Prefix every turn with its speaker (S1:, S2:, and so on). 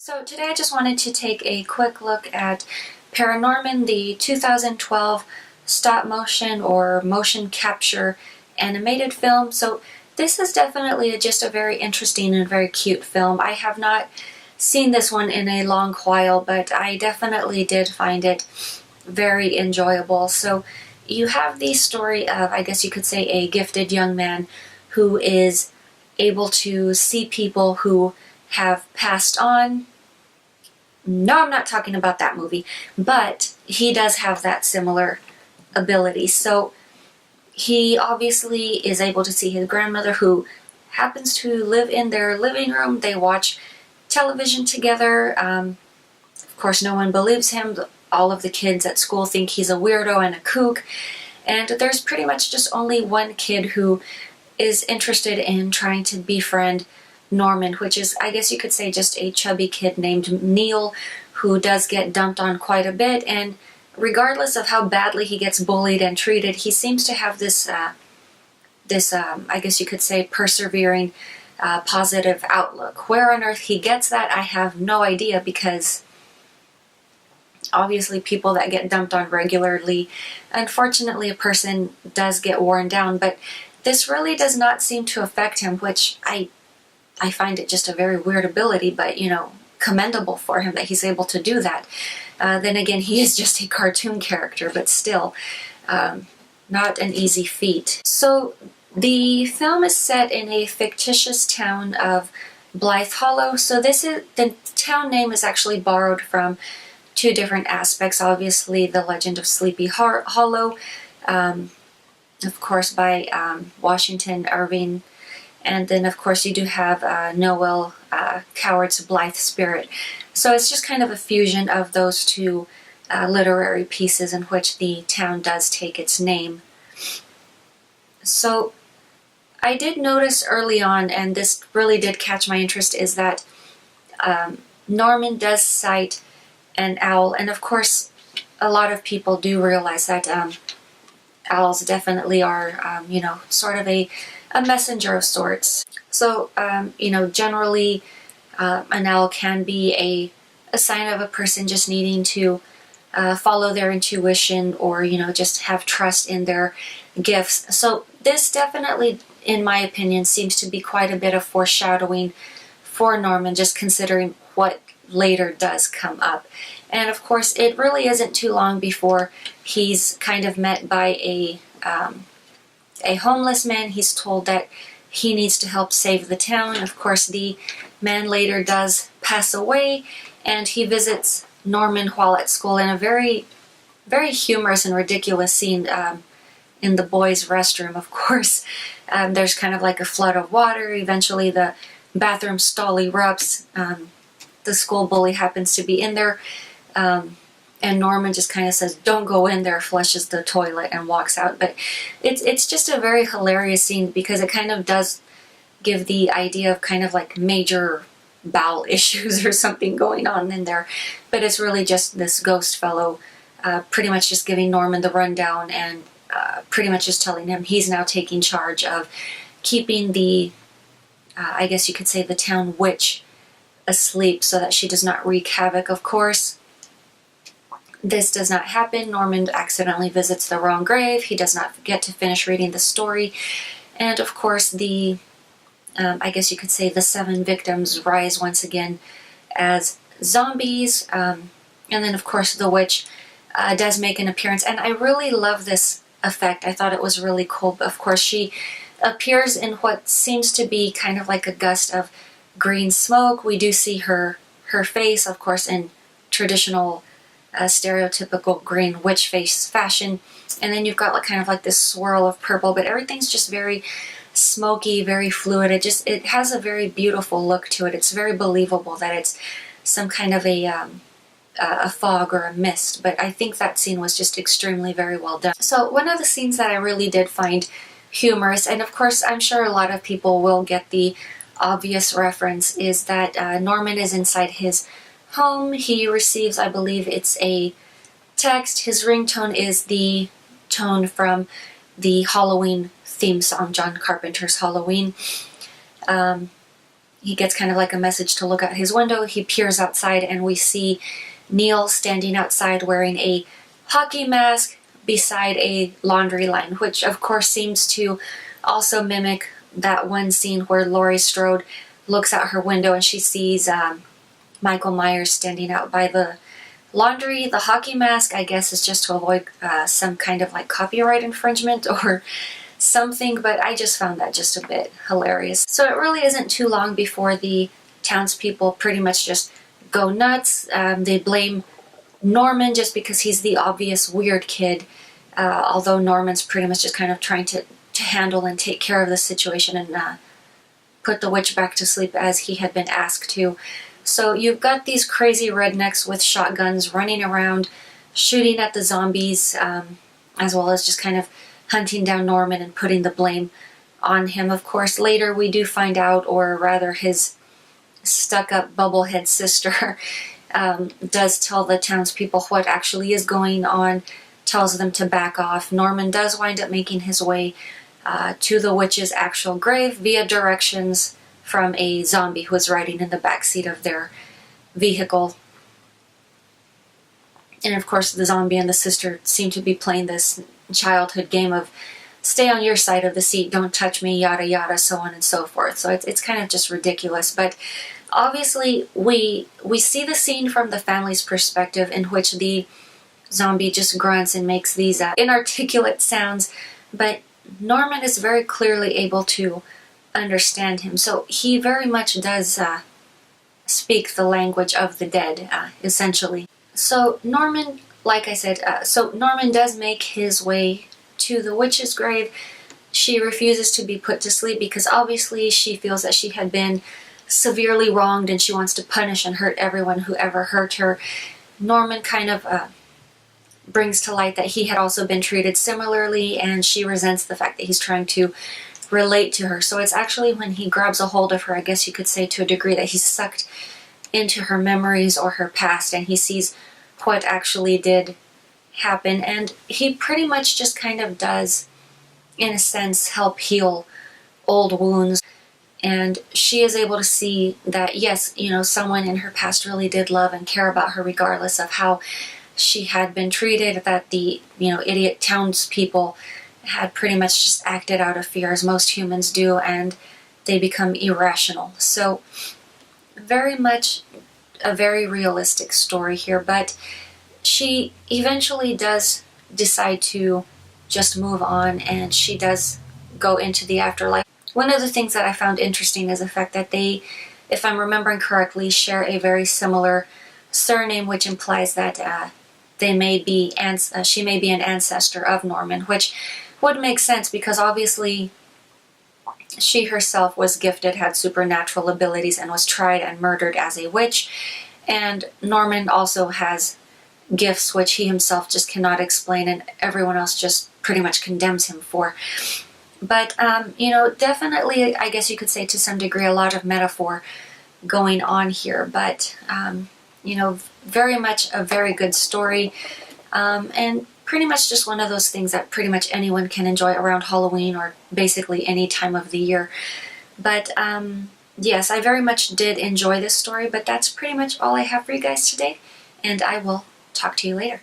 S1: So today I just wanted to take a quick look at Paranorman, the 2012 stop motion or motion capture animated film. So this is definitely just a very interesting and very cute film. I have not seen this one in a long while, but I definitely did find it very enjoyable. So you have the story of, I guess you could say, a gifted young man who is able to see people who have passed on. No, I'm not talking about that movie, but he does have that similar ability. So he obviously is able to see his grandmother, who happens to live in their living room. They watch television together. Of course, no one believes him. All of the kids at school think he's a weirdo and a kook. And there's pretty much just only one kid who is interested in trying to befriend Norman, which is, I guess you could say, just a chubby kid named Neil, who does get dumped on quite a bit. And regardless of how badly he gets bullied and treated, he seems to have this, I guess you could say, persevering, positive outlook. Where on earth he gets that, I have no idea, because obviously people that get dumped on regularly, unfortunately a person does get worn down, but this really does not seem to affect him, which I find it just a very weird ability, but, you know, commendable for him that he's able to do that. Then again, he is just a cartoon character, but still, not an easy feat. So the film is set in a fictitious town of Blythe Hollow. So the town name is actually borrowed from two different aspects. Obviously, the legend of Sleepy Hollow, of course, by Washington Irving. And then, of course, you do have Noel Coward's Blythe Spirit. So it's just kind of a fusion of those two literary pieces in which the town does take its name. So I did notice early on, and this really did catch my interest, is that Norman does cite an owl. And of course, a lot of people do realize that owls definitely are, you know, sort of a messenger of sorts. So, you know, generally an owl can be a sign of a person just needing to follow their intuition, or, you know, just have trust in their gifts. So this definitely, in my opinion, seems to be quite a bit of foreshadowing for Norman, just considering what later does come up. And of course, it really isn't too long before he's kind of met by a homeless man. He's told that he needs to help save the town. Of course, the man later does pass away, and he visits Norman while at school in a very, very humorous and ridiculous scene in the boys' restroom. Of course, there's kind of like a flood of water. Eventually, the bathroom stall erupts. The school bully happens to be in there, and Norman just kind of says, "Don't go in there," flushes the toilet and walks out. But it's just a very hilarious scene, because it kind of does give the idea of kind of like major bowel issues or something going on in there. But it's really just this ghost fellow pretty much just giving Norman the rundown, and pretty much just telling him he's now taking charge of keeping the, I guess you could say, the town witch asleep so that she does not wreak havoc. Of course, this does not happen. Norman accidentally visits the wrong grave. He does not get to finish reading the story. And of course, the, I guess you could say, the 7 victims rise once again as zombies. And then, of course, the witch does make an appearance. And I really love this effect. I thought it was really cool. But of course, she appears in what seems to be kind of like a gust of green smoke. We do see her face, of course, in traditional stereotypical green witch face fashion, and then you've got like kind of like this swirl of purple, but everything's just very smoky, very fluid. It has a very beautiful look to it. It's very believable that it's some kind of a fog or a mist, but I think that scene was just extremely very well done. So one of the scenes that I really did find humorous, and of course I'm sure a lot of people will get the obvious reference, is that Norman is inside his home. He receives, I believe it's a text. His ringtone is the tone from the Halloween theme song, John Carpenter's Halloween. he gets kind of like a message to look out his window. He peers outside and we see Neil standing outside wearing a hockey mask beside a laundry line, which of course seems to also mimic that one scene where Laurie Strode looks out her window and she sees Michael Myers standing out by the laundry. The hockey mask, I guess, is just to avoid some kind of like copyright infringement or something, but I just found that just a bit hilarious. So it really isn't too long before the townspeople pretty much just go nuts. They blame Norman just because he's the obvious weird kid, although Norman's pretty much just kind of trying to handle and take care of the situation and put the witch back to sleep as he had been asked to. So you've got these crazy rednecks with shotguns running around, shooting at the zombies, as well as just kind of hunting down Norman and putting the blame on him. Of course, later we do find out, or rather his stuck-up bubblehead sister does tell the townspeople what actually is going on, tells them to back off. Norman does wind up making his way to the witch's actual grave via directions from a zombie who was riding in the backseat of their vehicle. And of course the zombie and the sister seem to be playing this childhood game of stay on your side of the seat, don't touch me, yada yada, so on and so forth. So it's kind of just ridiculous. But obviously we see the scene from the family's perspective, in which the zombie just grunts and makes these inarticulate sounds, but Norman is very clearly able to understand him. So he very much does speak the language of the dead, essentially. So Norman, like I said, Norman does make his way to the witch's grave. She refuses to be put to sleep because obviously she feels that she had been severely wronged and she wants to punish and hurt everyone who ever hurt her. Norman kind of brings to light that he had also been treated similarly, and she resents the fact that he's trying to relate to her. So it's actually when he grabs a hold of her, I guess you could say to a degree, that he's sucked into her memories or her past, and he sees what actually did happen. And he pretty much just kind of does, in a sense, help heal old wounds. And she is able to see that, yes, you know, someone in her past really did love and care about her regardless of how she had been treated, that the, you know, idiot townspeople had pretty much just acted out of fear, as most humans do, and they become irrational. So very much a very realistic story here, but she eventually does decide to just move on, and she does go into the afterlife. One of the things that I found interesting is the fact that they, if I'm remembering correctly, share a very similar surname, which implies that she may be an ancestor of Norman, which would make sense because obviously she herself was gifted, had supernatural abilities, and was tried and murdered as a witch. And Norman also has gifts which he himself just cannot explain, and everyone else just pretty much condemns him for. But, you know, definitely, I guess you could say to some degree, a lot of metaphor going on here. But, you know, very much a very good story. And pretty much just one of those things that pretty much anyone can enjoy around Halloween or basically any time of the year. But, yes, I very much did enjoy this story, but that's pretty much all I have for you guys today. And I will talk to you later.